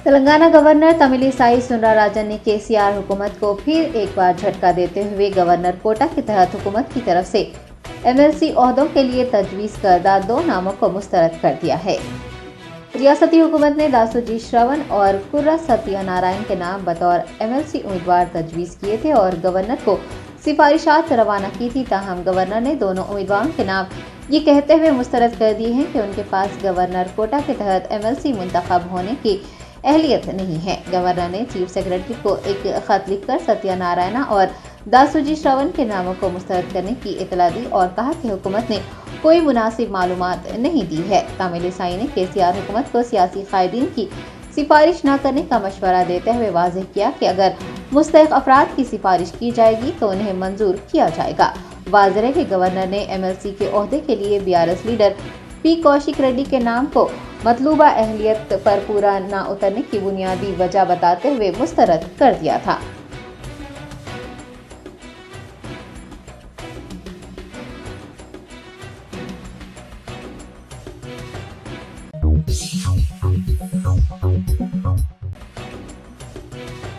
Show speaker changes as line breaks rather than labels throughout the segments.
Telangana governor Tamilisai Soundararajan ने केसीआर हुकूमत को फिर एक बार झटका देते हुए गवर्नर कोटा के तहत हुकूमत की तरफ से एमएलसी ओहदों के लिए तजवीज़ करदा 2 नामों को मुस्तरद कर दिया है। रियासती हुकूमत ने दासोजी श्रवण और कुर्रा सत्यनारायण के नाम बतौर एमएलसी उम्मीदवार तजवीज़ किए थे और गवर्नर को सिफारिशात रवाना की थी। ताहम गवर्नर ने दोनों उम्मीदवारों के नाम ये कहते हुए मुस्तरद कर दिए हैं कि उनके पास गवर्नर कोटा के तहत एमएलसी मुंतखब होने की अहलियत नहीं है। गवर्नर ने चीफ सेक्रेटरी को एक खत लिखकर सत्यनारायण और दासोजी श्रवण के नामों को मुस्तरद करने की इतला दी और कहा कि हुकूमत ने कोई मुनासिब मालूमात नहीं दी है। तमिलिसाई ने केसीआर हुकूमत को सियासी कायदीन की सिफारिश न करने का मशवरा देते हुए वाज़ेह किया कि अगर मुस्तहिक अफराद की सिफारिश की जाएगी तो उन्हें मंजूर किया जाएगा। वाज़ेह है कि गवर्नर ने एमएलसी के ओहदे के लिए BRS leader P Kaushik Reddy के नाम को मतलूबा अहलियत पर पूरा न उतरने की बुनियादी वजह बताते हुए मुस्तरद कर दिया था।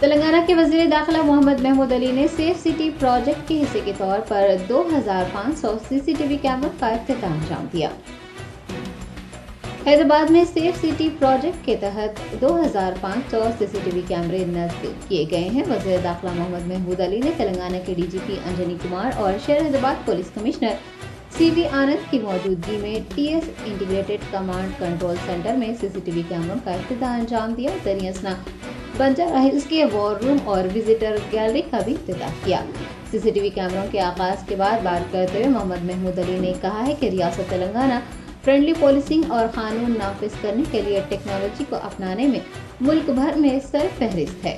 तेलंगाना के वज़ीर दाखिला मोहम्मद महमूद अली ने सेफ सिटी प्रोजेक्ट के हिस्से के तौर पर 2500 सीसीटीवी कैमरों का इफ्तिताह अंजाम दिया। हैदराबाद में सेफ सिटी प्रोजेक्ट के तहत 2500 सीसीटीवी कैमरे नस्ब किए गए हैं। वज़ीर दाखिला मोहम्मद महमूद अली ने तेलंगाना के डीजीपी अंजनी कुमार और शहर Hyderabad police commissioner CV Anand की मौजूदगी में TS integrated command control centre में सीसीटीवी कैमरों का इफ्तिताह अंजाम दिया। दरियासना बंजारा हिल्स के वॉर रूम और विजिटर गैलरी का भी इफ्तिताह किया। सीसीटीवी कैमरों के आगाज के बाद बात करते हुए मोहम्मद महमूद अली ने कहा है कि रियासत तेलंगाना फ्रेंडली पॉलिसिंग और कानून नाफिज करने के लिए टेक्नोलॉजी को अपनाने में मुल्क भर में सरफहरिस्त है।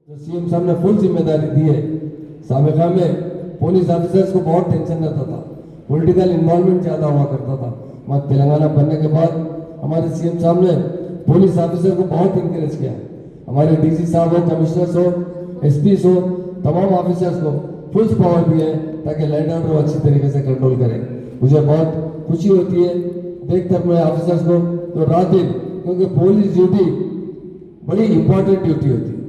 सीएम साहब ने फुल जिम्मेदारी दी है। साबिका में पुलिस ऑफिसर्स को बहुत टेंशन रहता था, पॉलिटिकल इन्वॉल्वमेंट ज़्यादा हुआ करता था। मगर तेलंगाना बनने के बाद हमारे सीएम साहब ने पुलिस ऑफिसर को बहुत इंकरेज किया। हमारे डीसी साहब हो, कमिश्नर्स हो, एसपीस हो, तमाम ऑफिसर्स को फुल पावर दिए हैं ताकि लैंड ऑर्डर अच्छी तरीके से कंट्रोल करें। मुझे बहुत खुशी होती है देखकर अपने ऑफिसर्स को तो रात दिन, क्योंकि पुलिस ड्यूटी बड़ी इंपॉर्टेंट ड्यूटी होती है।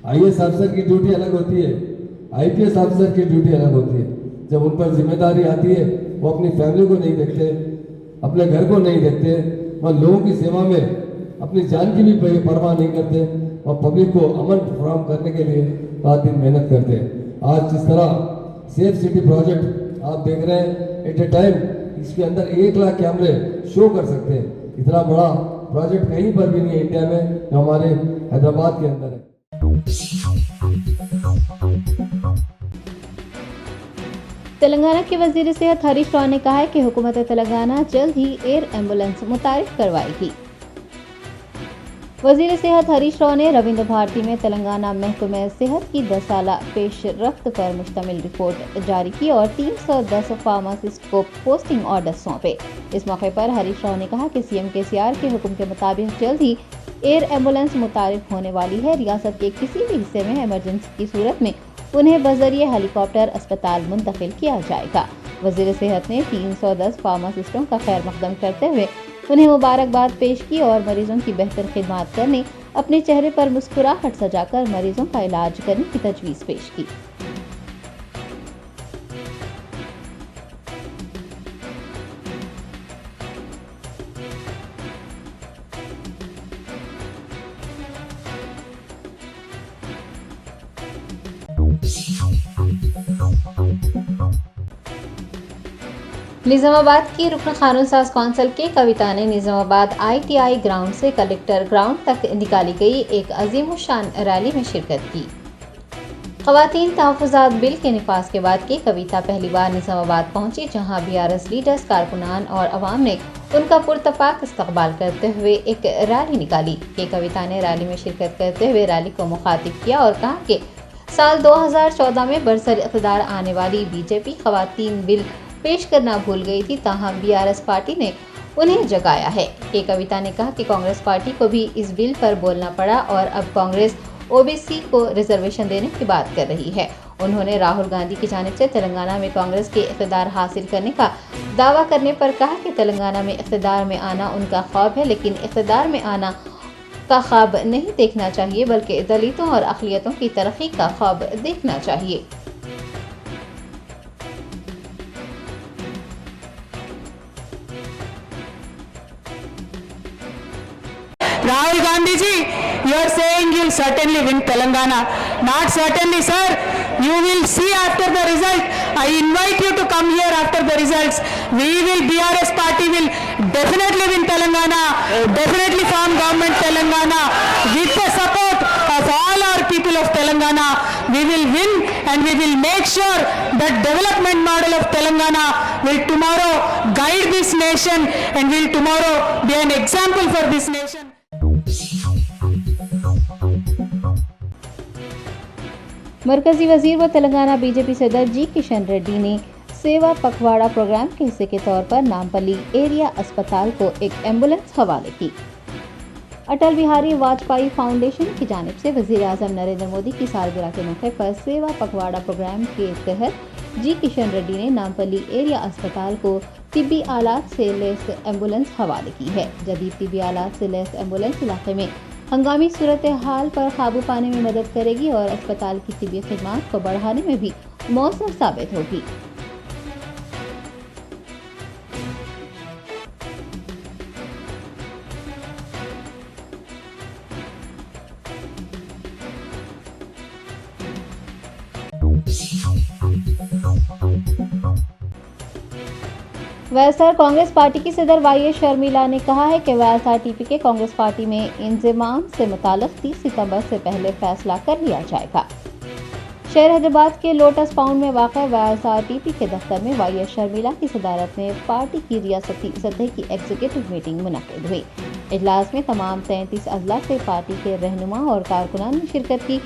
आईएएस ऑफिसर की ड्यूटी अलग होती है, आईपीएस ऑफिसर की ड्यूटी अलग होती है। जब उन पर जिम्मेदारी आती है वो अपनी फैमिली को नहीं देखते, अपने घर को नहीं देखते, वह लोगों की सेवा में अपनी जान की भी परवाह नहीं करते और पब्लिक को अमन फराहम करने के लिए रात दिन मेहनत करते हैं। आज जिस तरह सेफ सिटी प्रोजेक्ट आप देख रहे हैं, एट ए टाइम इसके अंदर 1 लाख कैमरे शो कर सकते हैं। इतना बड़ा प्रोजेक्ट कहीं पर भी नहीं है इंडिया में, जो हमारे हैदराबाद के अंदर है।
तेलंगाना के वजीर सेहत हरीश राव ने कहा है कि हुकूमत तेलंगाना जल्द ही एयर एम्बुलेंस मुतारिफ करवाएगी। वजीर सेहत हरीश राव ने रविंद्र भारती में तेलंगाना महकमे सेहत की 10 साला पेशरफ्त पर मुश्तमिल रिपोर्ट जारी की और 310 फार्मासिस्ट को पोस्टिंग ऑर्डर सौंपे। इस मौके पर हरीश राव ने कहा कि सीएम केसीआर के हुक्म के मुताबिक जल्द ही एयर एम्बुलेंस मुतारिफ होने वाली है। रियासत के किसी भी हिस्से में इमरजेंसी की सूरत में उन्हें बजरिए हेलीकॉप्टर अस्पताल मुंतकिल किया जाएगा। वजीर सेहत ने 310 फार्मासिस्टों का खैर मकदम करते हुए उन्हें मुबारकबाद पेश की और मरीजों की बेहतर खिदमत करने, अपने चेहरे पर मुस्कुराहट सजाकर मरीजों का इलाज करने की तजवीज़ पेश की। निजामाबाद की रुकन कानून साज कौंसिल के कविता ने निजामाबाद ITI ग्राउंड से कलेक्टर ग्राउंड तक निकाली गई एक अजीम शान रैली में शिरकत की। ख़वातीन तहफ़्फ़ुज़ात बिल के निफाज के बाद की कविता पहली बार निजामाबाद पहुंची, जहां बीआरएस लीडर्स, कारकुनान और अवाम ने उनका पुरतपाक इस्तकबाल करते हुए एक रैली निकाली। ये कविता ने रैली में शिरकत करते हुए रैली को मुखातिब किया और कहा कि साल 2014 में बरसर इक़्तिदार आने वाली बीजेपी ख़वातीन बिल पेश करना भूल गई थी, ताहम बीआरएस पार्टी ने उन्हें जगाया है। ये कविता ने कहा कि कांग्रेस पार्टी को भी इस बिल पर बोलना पड़ा और अब कांग्रेस ओबीसी को रिजर्वेशन देने की बात कर रही है। उन्होंने राहुल गांधी की जानिब से तेलंगाना में कांग्रेस के इख्तिदार हासिल करने का दावा करने पर कहा कि तेलंगाना में इख्तिदार में आना उनका ख्वाब है, लेकिन इख्तिदार में आना का ख्वाब नहीं देखना चाहिए, बल्कि दलितों और अक़लियतों की तरक्की का ख्वाब देखना चाहिए।
Rahul Gandhi ji, you are saying you will certainly win Telangana. Not certainly, sir. You will see after the result. I invite you to come here after the results. We will, BRS party will definitely win Telangana, definitely form government Telangana. With the support of all our people of Telangana, we will win and we will make sure that development model of Telangana will tomorrow guide this nation and will tomorrow be an example for this nation.
मरकजी वजीर व Telangana BJP सदर जी किशन रेड्डी ने सेवा पखवाड़ा programme के हिस्से के तौर पर नामपल्ली एरिया अस्पताल को एक एम्बुलेंस हवाले की। अटल बिहारी वाजपेयी फाउंडेशन की जानिब से वजीर आजम नरेंद्र मोदी की सालगिरह के मौके पर सेवा पखवाड़ा प्रोग्राम के तहत जी किशन रेड्डी ने नामपल्ली एरिया अस्पताल को तिब्बी आलात से लैस एम्बुलेंस हवाले की है। जदीद तिब्बी आलात से लैस एम्बुलेंस इलाके में हंगामी सूरत हाल पर काबू पाने में मदद करेगी और अस्पताल की तिब्बी खिदमात को बढ़ाने में भी मौसर साबित होगी। वैएसआर कांग्रेस पार्टी की सदर वाईएस शर्मिला ने कहा है कि वाईएसआरटीपी के कांग्रेस पार्टी में इंजमाम से मुताल्लिक 30 सितंबर से पहले फैसला कर लिया जाएगा। शहर हैदराबाद के लोटस पाउंड में वाक़ वाईएसआरटीपी के दफ्तर में वाईएस शर्मिला की सदारत में पार्टी की रियासती सतह की एग्जीक्यूटिव मीटिंग मुनक़िद हुई। इजलास में तमाम 33 अजला से पार्टी के रहनुमा और कारकुनान ने शिरकत की।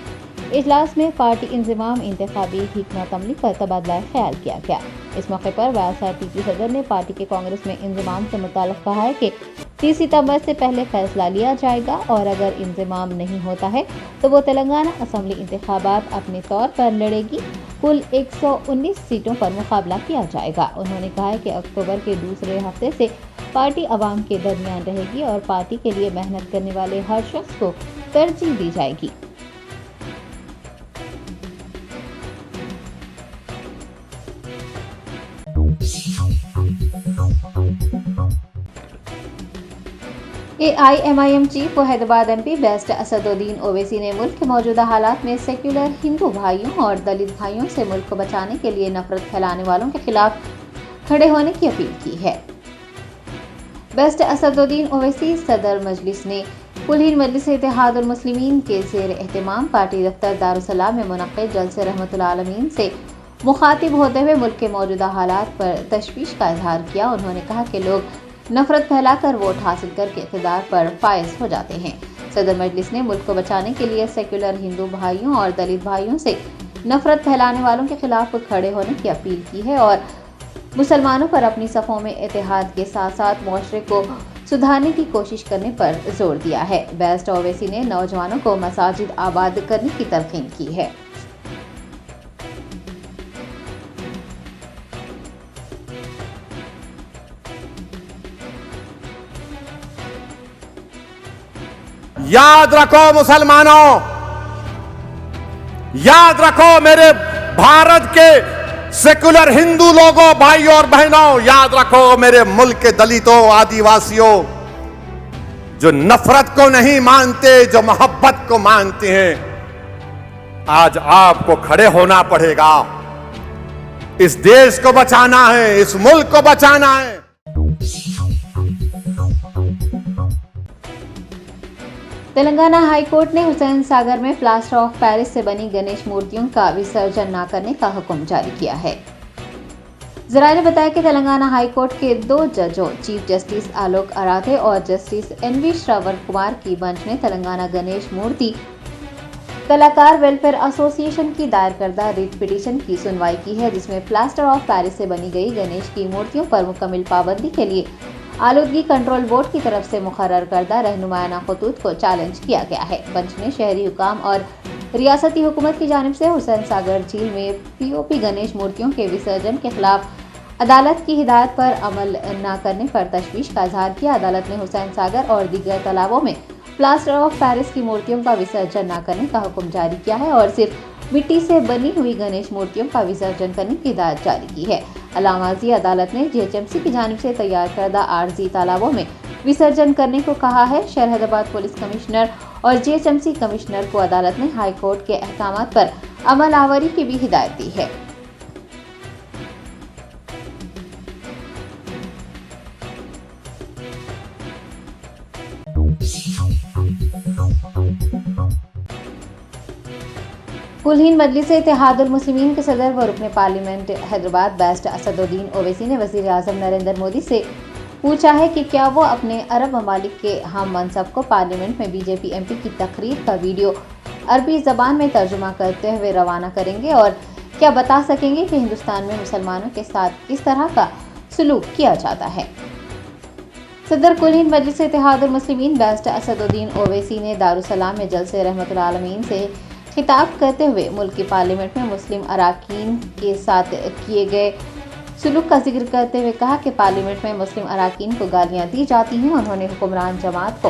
इजलास में पार्टी इंजमाम, इंतखाबी हिकमत अमली पर तबादला ख्याल किया गया। इस मौके पर वाईएसआरटीपी सदर ने पार्टी के कांग्रेस में इंजमाम से मुताल्लिक़ कहा है कि 30 सितंबर से पहले फैसला लिया जाएगा और अगर इंजमाम नहीं होता है तो वो तेलंगाना असम्बली इंतखाबात अपने तौर पर लड़ेगी। कुल 119 सीटों पर मुकाबला किया जाएगा। उन्होंने कहा है कि अक्टूबर के दूसरे हफ्ते से पार्टी अवाम के दरमियान रहेगी और पार्टी के लिए मेहनत करने वाले हर शख्स को तरजीह दी जाएगी। AIMIM चीफ व हैदराबाद MP बेस्ट असदुद्दीन ओवैसी ने मुल्क के मौजूदा हालात में सेक्युलर हिंदू भाइयों और दलित भाइयों से मुल्क को बचाने के लिए नफरत फैलाने वालों के खिलाफ खड़े होने की अपील की है। बेस्ट असदुद्दीन ओवैसी सदर मजलिस ने कुल मजलिस इत्तेहादुल मुस्लिमीन के ज़ेर एहतमाम पार्टी दफ्तर दारुसलाम में मुनक़्क़िद जलसे रहमतुल आलमीन से मुखातिब होते हुए मुल्क के मौजूदा हालात पर तशवीश का इजहार किया। उन्होंने कहा कि लोग नफरत फैलाकर वोट हासिल करके इक़्तिदार पर फायज हो जाते हैं। सदर मजलिस ने मुल्क को बचाने के लिए सेक्युलर हिंदू भाइयों और दलित भाइयों से नफरत फैलाने वालों के खिलाफ खड़े होने की अपील की है और मुसलमानों पर अपनी सफ़ों में इत्तेहाद के साथ साथ मुआशरे को सुधारने की कोशिश करने पर जोर दिया है। बेस्ट ओवैसी ने नौजवानों को मसाजिद आबाद करने की तलकीन की है।
याद रखो मुसलमानों, याद रखो मेरे भारत के सेकुलर हिंदू लोगों, भाइयों और बहनों, याद रखो मेरे मुल्क के दलितों, आदिवासियों, जो नफरत को नहीं मानते, जो मोहब्बत को मानते हैं। आज आपको खड़े होना पड़ेगा। इस देश को बचाना है, इस मुल्क को बचाना है।
तेलंगाना हाई कोर्ट ने हुसैन सागर में प्लास्टर ऑफ पेरिस से बनी गणेश मूर्तियों का विसर्जन न करने का हुक्म जारी किया है। जराये ने बताया कि तेलंगाना हाई कोर्ट के 2 जजों चीफ जस्टिस आलोक आराधे और जस्टिस NV श्रवण कुमार की बेंच ने तेलंगाना गणेश मूर्ति कलाकार वेलफेयर एसोसिएशन की दायर करदा रिट पिटीशन की सुनवाई की है, जिसमें प्लास्टर ऑफ पेरिस से बनी गई गणेश की मूर्तियों पर मुकम्मल पाबंदी के लिए आलूदगी कंट्रोल बोर्ड की तरफ से मुकर्रर करदा रहनुमायाना खतूत को चैलेंज किया गया है। बेंच ने शहरी हुकाम और रियासती हुकूमत की जानिब से हुसैन सागर झील में पीओपी गणेश मूर्तियों के विसर्जन के खिलाफ अदालत की हिदायत पर अमल न करने पर तशवीश का इजहार किया। अदालत ने हुसैन सागर और दीगर तालाबों में प्लास्टर ऑफ पेरिस की मूर्तियों का विसर्जन न करने का हुक्म जारी किया है और सिर्फ मिट्टी से बनी हुई गणेश मूर्तियों का विसर्जन करने की हिदायत जारी की है। अलामाजी अदालत ने जीएचएमसी की जानिब से तैयार करदा आर्जी तालाबों में विसर्जन करने को कहा है। शरहदाबाद पुलिस कमिश्नर और जीएचएमसी कमिश्नर को अदालत ने हाई कोर्ट के अहकामात पर अमल आवरी की भी हिदायत दी है। कुल हिंद मजलिस इत्तेहादुल मुस्लिमीन के सदर व रुकन पार्लियामेंट हैदराबाद बेस्ट असदुद्दीन ओवैसी ने वज़ीर आज़म नरेंद्र मोदी से पूछा है कि क्या वो अपने अरब ममालिक के हम मनसब को पार्लियामेंट में बीजेपी एमपी की तकरीर का वीडियो अरबी ज़बान में तर्जुमा करते हुए रवाना करेंगे और क्या बता सकेंगे कि हिंदुस्तान में मुसलमानों के साथ किस तरह का सलूक किया जाता है। सदर कुल हिंद मजलिस इत्तेहादुल मुस्लिमीन बेस्ट असदुद्दीन ओवैसी ने दारुसलाम में जलसे रहमतुल आलमीन से खिताब करते हुए मुल्क की पार्लियामेंट में मुस्लिम अराकीन के साथ किए गए सलूक का जिक्र करते हुए कहा कि पार्लियामेंट में मुस्लिम अराकीन को गालियां दी जाती हैं। उन्होंने हुक्मरान जमात को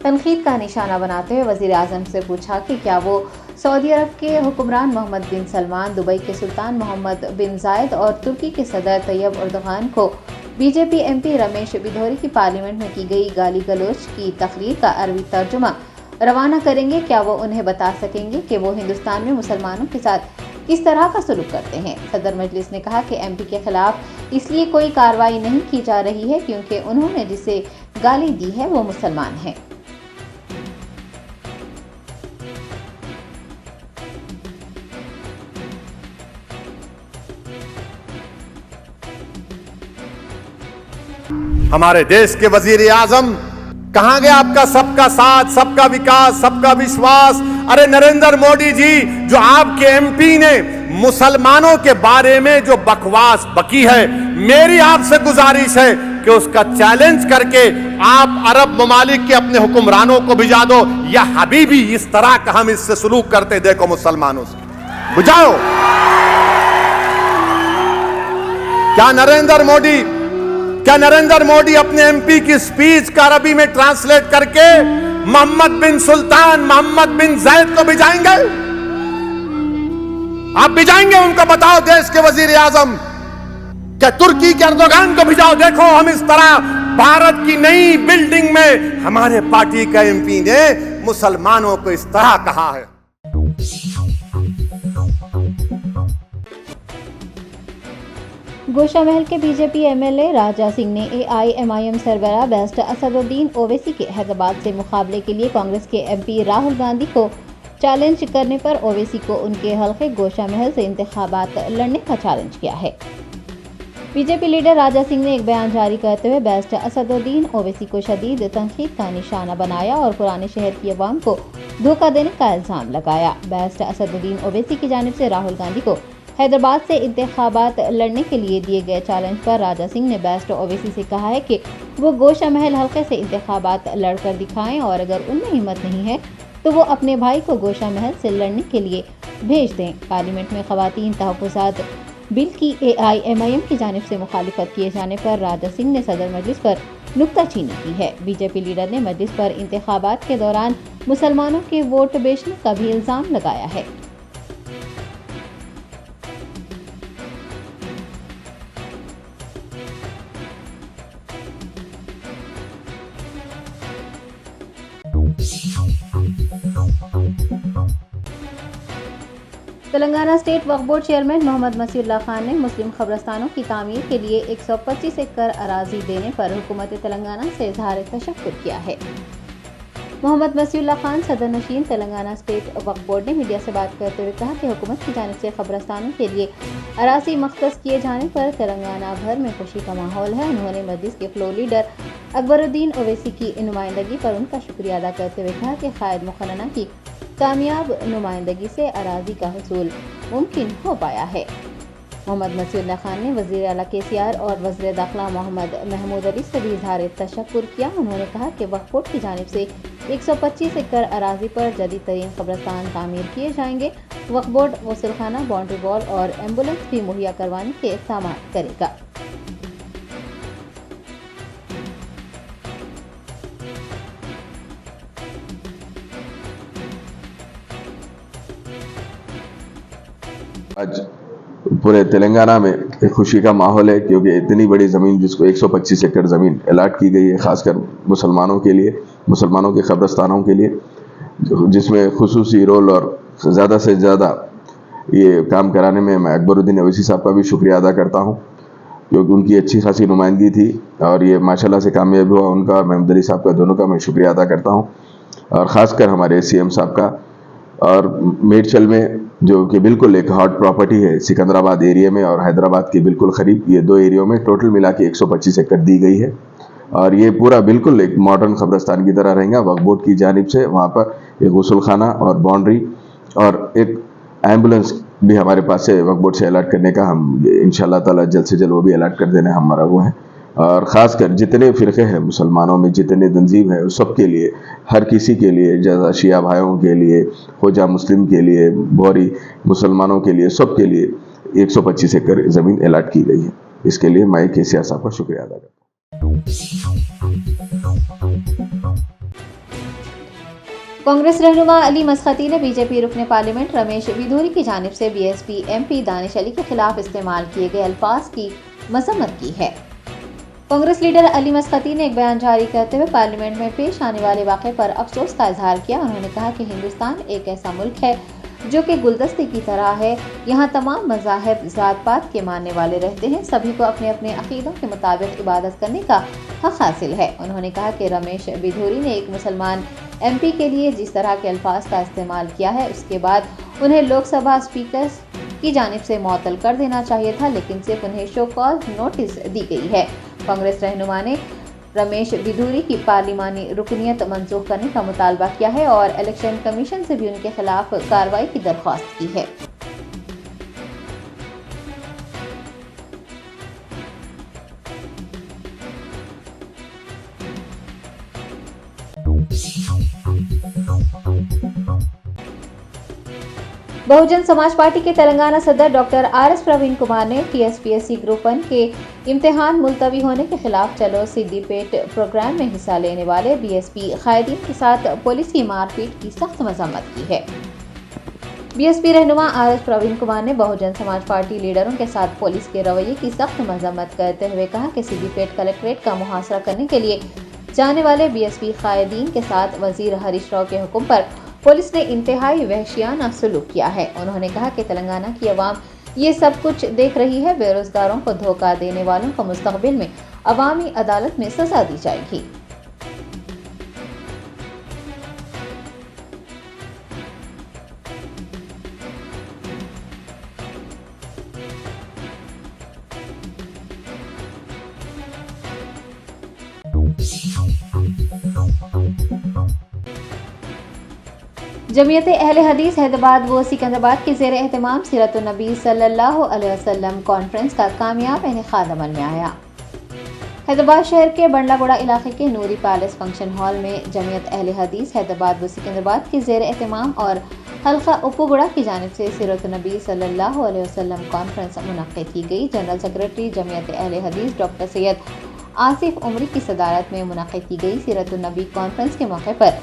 तनकीद का निशाना बनाते हुए वज़ीर आज़म से पूछा कि क्या वो सऊदी अरब के हुक्मरान मोहम्मद बिन सलमान, दुबई के सुल्तान मोहम्मद बिन जायद और तुर्की के सदर तैयब एर्दोगान को बीजेपी एमपी रमेश बिधोरी की पार्लियामेंट में की गई गाली गलोच की तकरीर का अरबी तर्जुमा रवाना करेंगे। क्या वो उन्हें बता सकेंगे कि वो हिंदुस्तान में मुसलमानों के साथ किस तरह का सलूक करते हैं। सदर मजलिस ने कहा कि एमपी के खिलाफ इसलिए कोई कार्रवाई नहीं की जा रही है क्योंकि उन्होंने जिसे गाली दी है वो मुसलमान है।
हमारे देश के वजीर आजम, कहां गया आपका सबका साथ, सबका विकास, सबका विश्वास? अरे नरेंद्र मोदी जी, जो आपके एमपी ने मुसलमानों के बारे में जो बकवास बकी है, मेरी आपसे गुजारिश है कि उसका चैलेंज करके आप अरब ममालिक के अपने हुक्मरानों को भिजा दो, या हबीबी इस तरह का हम इससे सलूक करते देखो मुसलमानों से, बुझाओ। क्या नरेंद्र मोदी अपने एमपी की स्पीच का अरबी में ट्रांसलेट करके मोहम्मद बिन सुल्तान, मोहम्मद बिन जायद को भिजाएंगे? आप भिजाएंगे? उनको बताओ देश के वजीर आजम, क्या तुर्की के एर्दोगान को भिजाओ। देखो हम इस तरह भारत की नई बिल्डिंग में हमारे पार्टी का एमपी ने मुसलमानों को इस तरह कहा है।
गोशा महल के बीजेपी एमएलए राजा सिंह ने एआईएमआईएम सरबराह बेस्ट असदुद्दीन ओवैसी के हैदराबाद से मुकाबले के लिए कांग्रेस के एमपी राहुल गांधी को चैलेंज करने पर ओवैसी को उनके हल्के गोशा महल से इंतखाबात लड़ने का चैलेंज किया है। बीजेपी लीडर राजा सिंह ने एक बयान जारी करते हुए बेस्ट असदुद्दीन ओवैसी को शदीद तनकीद का निशाना बनाया और पुराने शहर की अवाम को धोखा देने का इल्जाम लगाया। बेस्ट असदुद्दीन ओवैसी की जानिब से राहुल गांधी को हैदराबाद से इंतखाबात लड़ने के लिए दिए गए चैलेंज पर राजा सिंह ने बेस्ट ओवैसी से कहा है कि वो गोशा महल हल्के से इंतखाबात लड़कर दिखाएं और अगर उनमें हिम्मत नहीं है तो वो अपने भाई को गोशा महल से लड़ने के लिए भेज दें। पार्लियामेंट में खवातीन तहफ़्फ़ुज़ात बिल की एआईएमआईएम की जानिब से मुखालिफत किए जाने पर राजा सिंह ने सदर मजलिस पर नुक्ताचीनी की है। बीजेपी लीडर ने मजलिस पर इंतखाबात के दौरान मुसलमानों के वोट बेचने का भी इल्ज़ाम लगाया है। तेलंगाना स्टेट वक्फ बोर्ड चेयरमैन मोहम्मद मसीउल्लाह खान ने मुस्लिम कब्रस्तानों की तामीर के लिए 125 एकड़ अराजी देने पर हुकूमत तेलंगाना से इजहार तशक्कुर किया है। मोहम्मद मसीउल्लाह खान सदर नशीन तेलंगाना स्टेट वक्फ बोर्ड ने मीडिया से बात करते हुए कहा कि हुकूमत की जानिब से कब्रस्तानों के लिए अराजी मख्तस किए जाने पर तेलंगाना भर में खुशी का माहौल है। उन्होंने मजलिस के फ्लोर लीडर अकबरुद्दीन ओवैसी की नुमाइंदगी पर उनका शुक्रिया अदा करते हुए कहा कि कायद मुखन्ना की कामयाब नुमाइंदगी से अराजी का हुसूल मुमकिन हो पाया है। मोहम्मद मसीउल्लाह खान ने वज़ीर आला KCR और वज़ीर दाखिला मोहम्मद महमूद अली से भी इज़हार तशक्कुर किया। उन्होंने कहा कि वक्फ बोर्ड की जानिब से 125 एकड़ अराजी पर जदीद तरीन कब्रिस्तान तामीर किए जाएंगे। वक्फ बोर्ड गुसलखाना, बाउंड्री वॉल और एम्बुलेंस भी मुहैया करवाने के इक़दाम करेगा।
आज पूरे तेलंगाना में एक खुशी का माहौल है, क्योंकि इतनी बड़ी ज़मीन जिसको 125 एकड़ ज़मीन अलाट की गई है, ख़ासकर मुसलमानों के लिए, मुसलमानों के कब्रिस्तानों के लिए, जिसमें खुसूसी रोल और ज़्यादा से ज़्यादा ये काम कराने में मैं अकबरुद्दीन अवैसी साहब का भी शुक्रिया अदा करता हूँ, क्योंकि उनकी अच्छी खासी नुमाइंदगी थी और ये माशाल्लाह से कामयाब हुआ। उनका और महमूद अली साहब का, दोनों का मैं शुक्रिया अदा करता हूँ, और ख़ासकर हमारे CM साहब का। और मेडचल में जो कि बिल्कुल एक हॉट प्रॉपर्टी है सिकंदराबाद एरिया में और हैदराबाद के बिल्कुल ख़रीब, ये दो एरियो में टोटल मिला के 125 एकड़ दी गई है, और ये पूरा बिल्कुल एक मॉडर्न कब्रिस्तान की तरह रहेगा। वक्फ बोर्ड की जानिब से वहाँ पर एक गुसलखाना और बाउंड्री और एक एम्बुलेंस भी हमारे पास से वक्फ बोर्ड से अलर्ट करने का हम इंशाल्लाह ताला जल्द से जल्द वो भी अलर्ट कर देने हमारा वो है। और ख़ासकर जितने फ़िरक़े हैं मुसलमानों में, जितने तंजीम है, उस सब के लिए, हर किसी के लिए, जैसा शिया भाइयों के लिए, खोजा मुस्लिम के लिए, बोरी मुसलमानों के लिए, सब के लिए 125 एकड़ ज़मीन अलॉट की गई है। इसके लिए मैं KCR साहब का शुक्रिया अदा करता हूँ।
कांग्रेस रहनुमा अली मसखती ने BJP रुकने पार्लियामेंट रमेश बिधूरी की जानिब से BSP MP दानिश अली के खिलाफ इस्तेमाल किए गए अल्फाज की मजम्मत की है। कांग्रेस लीडर अली मसखती ने एक बयान जारी करते हुए पार्लियामेंट में पेश आने वाले वाक़े पर अफसोस का इजहार किया। उन्होंने कहा कि हिंदुस्तान एक ऐसा मुल्क है जो कि गुलदस्ते की तरह है। यहाँ तमाम मज़ाहिब, ज़ात पात के मानने वाले रहते हैं। सभी को अपने अपने अक़ीदों के मुताबिक इबादत करने का हक़ हासिल है। उन्होंने कहा कि रमेश बिधूरी ने एक मुसलमान MP के लिए जिस तरह के अल्फाज का इस्तेमाल किया है, उसके बाद उन्हें लोकसभा स्पीकर की जानिब से मुअत्तल कर देना चाहिए था, लेकिन सिर्फ उन्हें शो कॉज नोटिस दी गई है। कांग्रेस रहनुमा ने रमेश बिधूरी की पार्लिमानी रुकनियत मंसूख करने का मुतालबा किया है और इलेक्शन कमीशन से भी उनके खिलाफ कार्रवाई की दरख्वास्त की है। बहुजन समाज पार्टी के तेलंगाना सदर डॉक्टर RS प्रवीण कुमार ने TSPSC ग्रुप 1 के इम्तिहान मुलतवी होने के खिलाफ चलो सिद्दीपेट प्रोग्राम में हिस्सा लेने वाले BSP कायदीन के साथ पुलिस की मारपीट की सख्त मजम्मत की है। BSP रहनुमा RS प्रवीण कुमार ने बहुजन समाज पार्टी लीडरों के साथ पुलिस के रवैये की सख्त मजम्मत करते हुए कहा कि सिद्दीपेट कलेक्ट्रेट का मुहासरा करने के लिए जाने वाले BSP कायदीन के साथ वजीर हरीश राव के हुक्म पर पुलिस ने इंतहाई वहशियाना सलूक किया है। उन्होंने कहा कि तेलंगाना की अवाम ये सब कुछ देख रही है। बेरोजगारों को धोखा देने वालों को मुस्तकबिल में अवामी अदालत में सजा दी जाएगी। जमीयत अहले हदीस हैदराबाद व सिकंदराबाद के ज़ेर एहतमाम सीरतुन नबी सल्लल्लाहु अलैहि वसल्लम कॉन्फ्रेंस का कामयाब इनेकाद अमल में आया। हैदराबाद शहर के बंडलागुड़ा इलाके के नूरी पैलेस फंक्शन हॉल में जमीयत अहले हदीस हैदराबाद व सिकंदराबाद के ज़ेर एहतमाम और हल्का उपुगुड़ा की जानिब से सीरतुन नबी सल्लल्लाहु अलैहि वसल्लम कॉन्फ्रेंस मुनक्किद की गई। जनरल सेक्रेटरी जमीयत अहले हदीस डॉक्टर सैयद आसिफ उमरी की सदारत में मुनक्किद की गई। सीरतुन नबी कॉन्फ्रेंस के मौके पर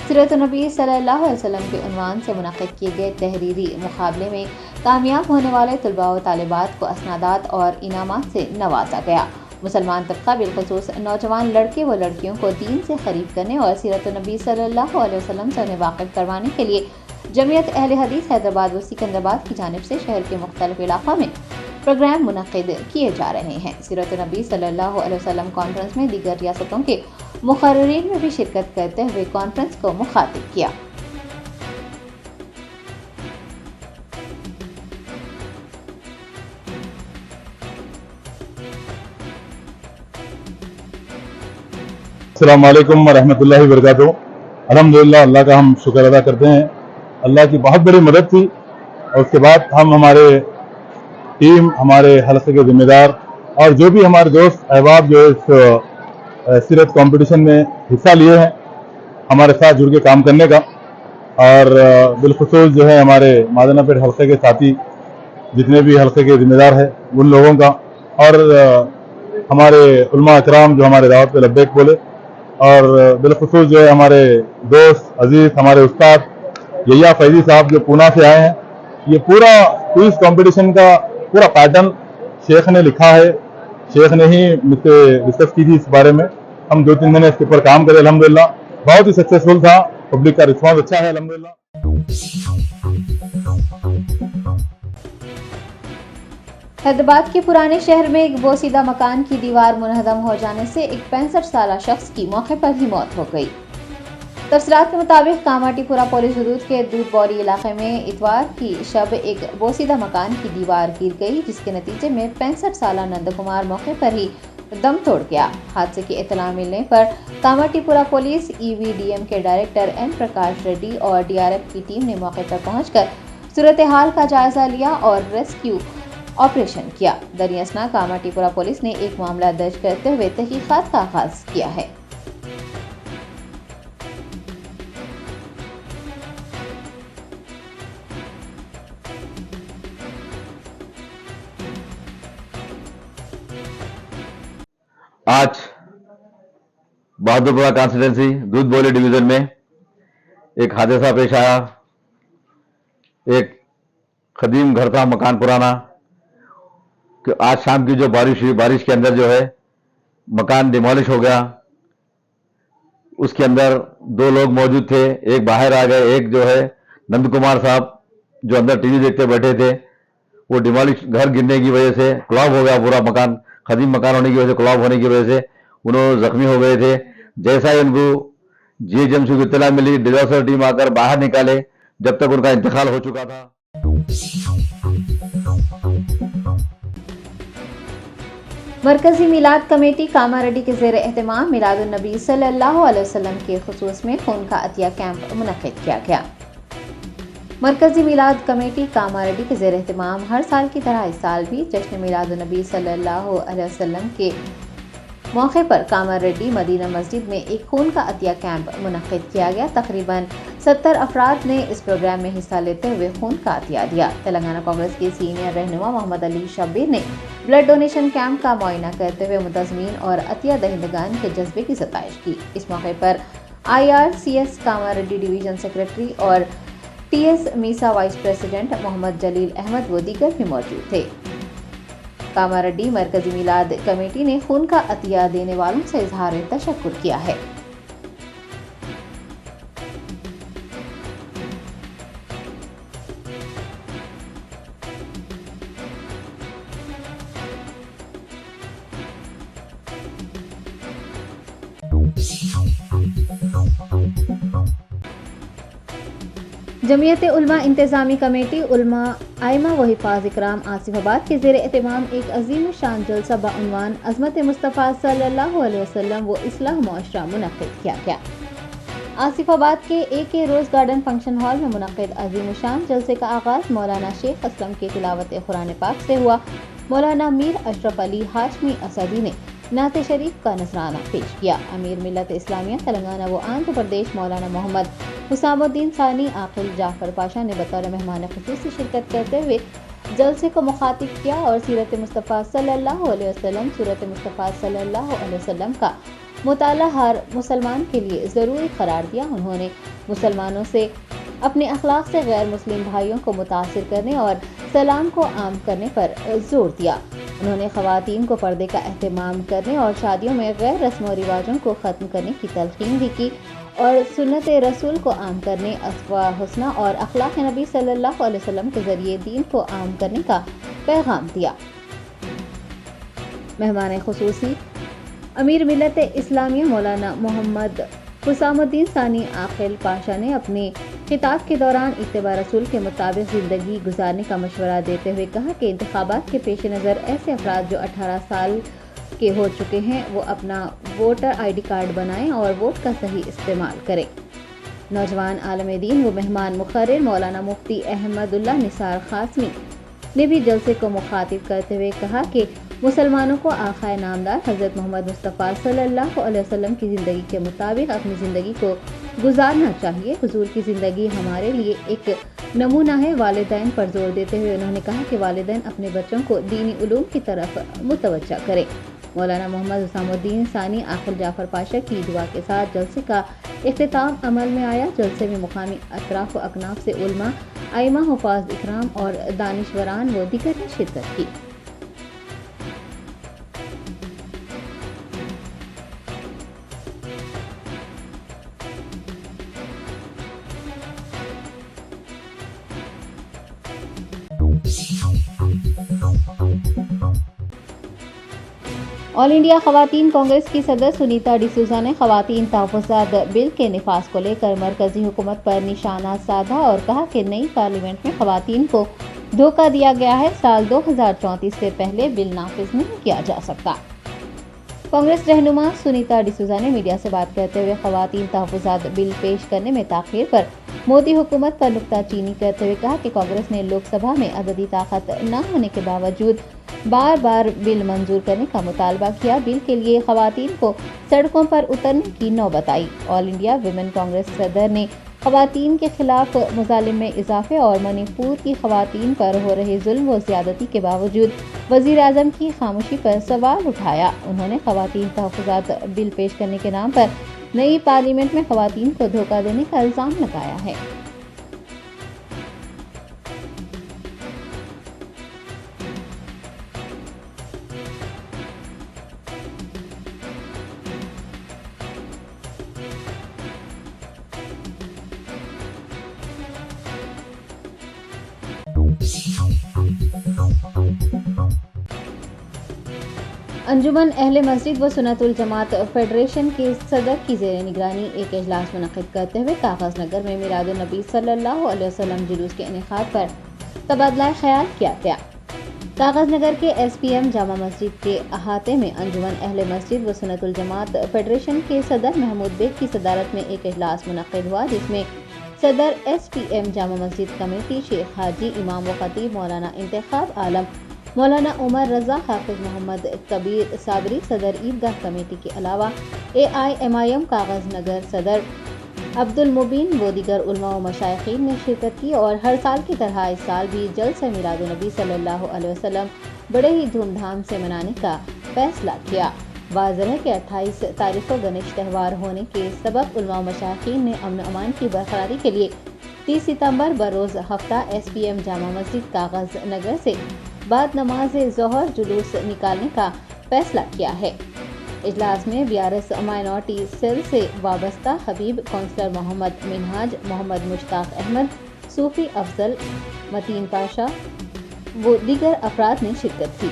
सीरतुन नबी सल्लल्लाहु अलैहि वसल्लम के उन्वान से मुनक्किद किए गए तहरीरी मुकाबले में कामयाब होने वाले तलबा व तालिबात को असनादात और इनामात से नवाजा गया। मुसलमान तबका बिलखुसूस नौजवान लड़के व लड़कियों को दीन से करीब करने और सीरतुन नबी सल्लल्लाहु अलैहि वसल्लम से उन्हें वाकिफ करवाने के लिए जमीयत अहले हदीस हैदराबाद व सिकंदराबाद की जानिब से शहर के मुख्तलिफ इलाक़ों में प्रोग्राम मुनक्किद किए जा रहे हैं। सीरतुन नबी सल्लल्लाहु अलैहि वसल्लम कॉन्फ्रेंस में दीगर रियासतों के मुक़र्रिरीन में भी शिरकत करते हुए कॉन्फ्रेंस को मुखातिब किया।
अस्सलाम वालेकुम वरहमतुल्लाहि वबरकातुहू। अल्हम्दुलिल्लाह, अल्लाह का हम शुक्र अदा करते हैं। अल्लाह की बहुत बड़ी मदद थी और उसके बाद हम हमारे टीम, हमारे हल्के के जिम्मेदार और जो भी हमारे दोस्त अहबाब जो इस सीरत कंपटीशन में हिस्सा लिए हैं, हमारे साथ जुड़ के काम करने का। और बिलखुसूस जो है हमारे मादनापेट हल्के के साथी जितने भी हल्के के जिम्मेदार हैं उन लोगों का, और हमारे उलमा अकराम जो हमारे दावत पे लब्बैक बोले, और बिलखुसूस जो है हमारे दोस्त अजीज, हमारे उस्ताद यहिया फैजी साहब जो पूना से आए हैं। ये पूरा क्विज कंपटीशन का पूरा पैटर्न शेख ने लिखा है, शेख ने ही मुझसे डिस्कस की थी इस बारे में। हम 2-3 दिन इसके ऊपर काम करें, अल्हम्दुलिल्लाह बहुत ही सक्सेसफुल था, पब्लिक का रिस्पांस अच्छा है अल्हम्दुलिल्लाह।
हैदराबाद के पुराने शहर में एक बोसीदा मकान की दीवार मुनहदम हो जाने से एक 65 साला शख्स की मौके पर ही मौत हो गई। तफसीलात के मुताबिक कामाटीपुरा पुलिस हदूद के दूध बौरी इलाके में इतवार की शब एक बोसीदा मकान की दीवार गिर गई, जिसके नतीजे में 65 साला नंद कुमार मौके पर ही दम तोड़ गया। हादसे की इत्तला मिलने पर कामाटीपुरा पुलिस EVDM के डायरेक्टर N प्रकाश रेड्डी और DRF की टीम ने मौके पर पहुंचकर सूरत हाल का जायजा लिया और रेस्क्यू ऑपरेशन किया। दरियासना कामाटीपुरा पुलिस ने एक मामला दर्ज करते हुए तहकीकात का आगाज किया है।
आज बहादुरपुरा कॉन्स्टिट्यूंसी दूध बोली डिवीजन में एक हादसा पेश आया। एक कदीम घर था, मकान पुराना, कि आज शाम की जो बारिश हुई, बारिश के अंदर जो है मकान डिमोलिश हो गया। उसके अंदर 2 लोग मौजूद थे, एक बाहर आ गए, एक जो है नंद कुमार साहब जो अंदर टीवी देखते बैठे थे, वो डिमोलिश घर गिरने की वजह से कोलैप्स हो गया पूरा मकान। कदीम मकान होने की वजह से, कोलैप्स होने की वजह से उन्होंने जख्मी हो गए थे। जैसा ही उनको GHMC को इत्तला मिली, डिजास्टर टीम आकर बाहर निकाले, जब तक उनका इंतकाल हो चुका था।
मरकजी मिलाद कमेटी कामारेड्डी के ज़ेर एहतमाम मिलादुन नबी सल्लल्लाहु अलैहि वसल्लम के खुसूस में खून का अतिया कैंप मुनक्किद किया गया। मरकजी मिलाद कमेटी कामारेड्डी के ज़ेर एहतमाम हर साल की तरह इस साल भी जश्न मिलादुन नबी सल्लल्लाहु अलैहि वसल्लम के मौके पर कामारेड्डी मदीना मस्जिद में एक खून का अतिया कैंप मुनक्किद किया गया। तकरीबन 70 अफराद ने इस प्रोग्राम में हिस्सा लेते हुए खून का अतिया दिया। तेलंगाना कांग्रेस के सीनियर रहनुमा मोहम्मद अली शब्बीर ने ब्लड डोनेशन कैंप का मुआयना करते हुए मुतज़मीन और अतिया दहिंदगान के जज्बे की सताइश की। इस मौके पर IRCS कामारेड्डी डिवीजन सेक्रेटरी और TS मीसा वाइस प्रेसिडेंट मोहम्मद जलील अहमद व दीगर भी मौजूद थे। कामारेड्डी मरकजी मिलाद कमेटी ने खून का अतिया देने वालों से इजहार तशक्कुर किया है। जमीयत उलमा इंतजामी कमेटी उलमा आइमा व हिफाज इकराम आसिफाबाद के ज़ेर एहतमाम एक अजीम शान जलसा बाउनवान अज़मत मुस्तफ़ा सल्लल्लाहु अलैहि वसल्लम व इस्लाह मुआशरा मुनक्किद किया गया। आसिफाबाद के AK rose garden function hall में मुनक्किद अजीम शान जलसे का आगाज़ मौलाना शेख असलम के तिलावत कुरान पाक से हुआ। मौलाना मीर अशरफ अली हाशमी असदी ने नात शरीफ का नजराना पेश किया। अमीर मिल्लत इस्लामिया तेलंगाना व आंध्र प्रदेश मौलाना मोहम्मद हुसामुद्दीन सानी आकिल जाफर पाशा ने बतौर मेहमान खुसूसी शिरकत करते हुए जलसे को मुखातिब किया और सीरत मुस्तफ़ा सल्लल्लाहु अलैहि वसल्लम, सूरत मुस्तफ़ा सल्लल्लाहु अलैहि वसल्लम का मुताला हर मुसलमान के लिए ज़रूरी करार दिया। उन्होंने मुसलमानों से अपने अखलाक से गैर मुस्लिम भाइयों को मुतासिर करने और सलाम को आम करने पर जोर दिया। उन्होंने ख़वातीन को पर्दे का एहतमाम करने और शादियों में गैर रस्म व रिवाजों को ख़त्म करने की तलकीन भी की और सुन्नत रसूल को आम करने, अस्वा हुस्ना और अखलाक नबी सल्लल्लाहु अलैहि वसल्लम के ज़रिए दीन को आम करने का पैगाम दिया। मेहमान खुसूसी अमीर मिल्लत इस्लामिया मौलाना मोहम्मद हुसामुद्दीन सानी आकिल पाशा ने अपने खिताब के दौरान इत्तिबा रसूल के मुताबिक ज़िंदगी गुजारने का मशवरा देते हुए कहा कि इंतखाबात के पेश नज़र ऐसे अफराद जो 18 साल के हो चुके हैं वो अपना वोटर ID कार्ड बनाएं और वोट का सही इस्तेमाल करें। नौजवान आलम दीन व मेहमान मुखर्रिर मौलाना मुफ्ती अहमदुल्लाह निसार खासमी ने भी जलसे को मुखातिब करते हुए कहा कि मुसलमानों को आखाए नामदार हज़रत मोहम्मद मुस्तफ़ा सल्लल्लाहु अलैहि वसल्लम की ज़िंदगी के मुताबिक अपनी ज़िंदगी को गुजारना चाहिए। हुजूर की ज़िंदगी हमारे लिए एक नमूना है। वालिदैन पर जोर देते हुए उन्होंने कहा कि वालिदैन अपने बच्चों को दीनी उलूम की तरफ मुतवज्जा करें। मौलाना मोहम्मद हुसामुद्दीन सानी आखिल जाफर पाशा की दुआ के साथ जलसे का इख्तिताम अमल में आया। जलसे में मुकामी अतराफ व अकनाफ से उलमा, आइमा, हुफाज इकराम और दानिशवरान व दीगर ने शिरकत की। ऑल इंडिया खवातीन कांग्रेस की सदर सुनीता डिसूजा ने खवातीन तहफ़्फ़ुज़ात बिल के निफाज को लेकर मरकजी हुकूमत पर निशाना साधा और कहा कि नई पार्लियामेंट में खवातीन को धोखा दिया गया है। साल 2034 से पहले बिल नाफिज नहीं किया जा सकता। कांग्रेस रहनुमा सुनीता डिसूजा ने मीडिया से बात करते हुए खवातीन तहफ़्फ़ुज़ात बिल पेश करने में ताख़ीर पर मोदी हुकूमत पर नुक्ताचीनी करते हुए कहा कि कांग्रेस ने लोकसभा में अददी ताकत न होने के बावजूद बार बार बिल मंजूर करने का मुतालबा किया। बिल के लिए खवातीन को सड़कों पर उतरने की नौबत आई। ऑल इंडिया विमेन कांग्रेस सदर ने खवातीन के खिलाफ मुजालिम में इजाफे और मणिपुर की खवातीन पर हो रहे जुल्म व ज्यादती के बावजूद वजीर आजम की खामोशी पर सवाल उठाया। उन्होंने खवातीन तहफ़्फ़ुज़ात बिल पेश करने के नाम पर नई पार्लियामेंट में खवातीन को धोखा देने का इल्जाम लगाया है। अंजुमन अहले मस्जिद व सुन्नतुल जमात फेडरेशन के सदर की ज़ेर निगरानी एक इजलास मुनक़िद करते हुए कागज़ नगर में मिलादुन नबी सल्लल्लाहु अलैहि वसल्लम जुलूस के इनेकाद पर तबादला ख्याल किया गया। कागज़ नगर के SPM जामा मस्जिद के अहाते में अंजुमन अहले मस्जिद व सुन्नतुल जमात फेडरेशन के सदर महमूद बेग की सदारत में एक इजलास मुनक़िद हुआ, जिसमें सदर SPM जामा मस्जिद कमेटी शेख हाजी इमाम व खतीब मौलाना इंतखाब आलम, मौलाना उमर रजा, हाफिज मोहम्मद कबीर साबरी सदर ईदगाह कमेटी के अलावा AIMIM कागज़ नगर सदर अब्दुल मुबीन व दीगर उलमा व मशाइखीन ने शिरकत की और हर साल की तरह इस साल भी जलसा मिलादुन नबी सल्लल्लाहु अलैहि वसल्लम बड़े ही धूमधाम से मनाने का फैसला किया। वाज़ेह है कि 28 तारीख को गणेश त्यौहार होने के सबब उलमा व मशाइखीन ने अमन अमान की बरकरारी के लिए 30 सितंबर बरोज़ हफ्ता SPM जामा मस्जिद कागज़ नगर से बाद नमाज ज़ोहर जुलूस निकालने का फैसला किया है। इजलास में BRS माइनॉरिटी सेल से वाबस्ता हबीब, कौंसलर मोहम्मद मिनहाज, मोहम्मद मुश्ताक अहमद, सूफी अफजल, मतीन पाशा व दीगर अफराद ने शिरकत की।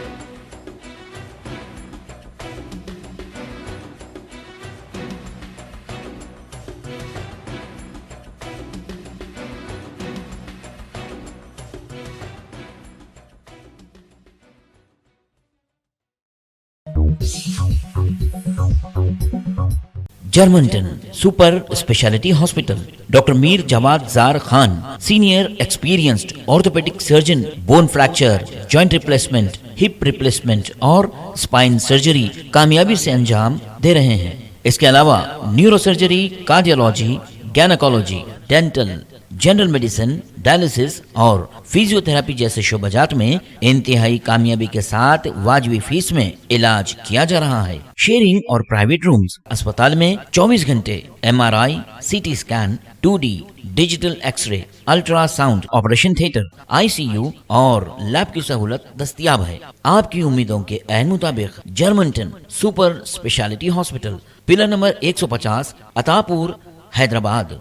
Germanten super speciality hospital, doctor Mir Jawad Zar Khan, senior experienced orthopaedic surgeon, bone fracture, joint replacement, hip replacement और स्पाइन सर्जरी कामयाबी से अंजाम दे रहे हैं। इसके अलावा neuro surgery, cardiology, gynaecology, dental, general medicine, dialysis और फिजियोथेरेपी जैसे शोबाजात में इंतहाई कामयाबी के साथ वाजबी फीस में इलाज किया जा रहा है। शेयरिंग और प्राइवेट रूम्स, अस्पताल में 24 घंटे MRI, CT scan, 2D digital x-ray, ultrasound, operation theatre, ICU और लैब की सहूलत दस्तयाब है। आपकी उम्मीदों के ऐन मुताबिक Germanten super speciality hospital, pillar number 150, Attapur, Hyderabad.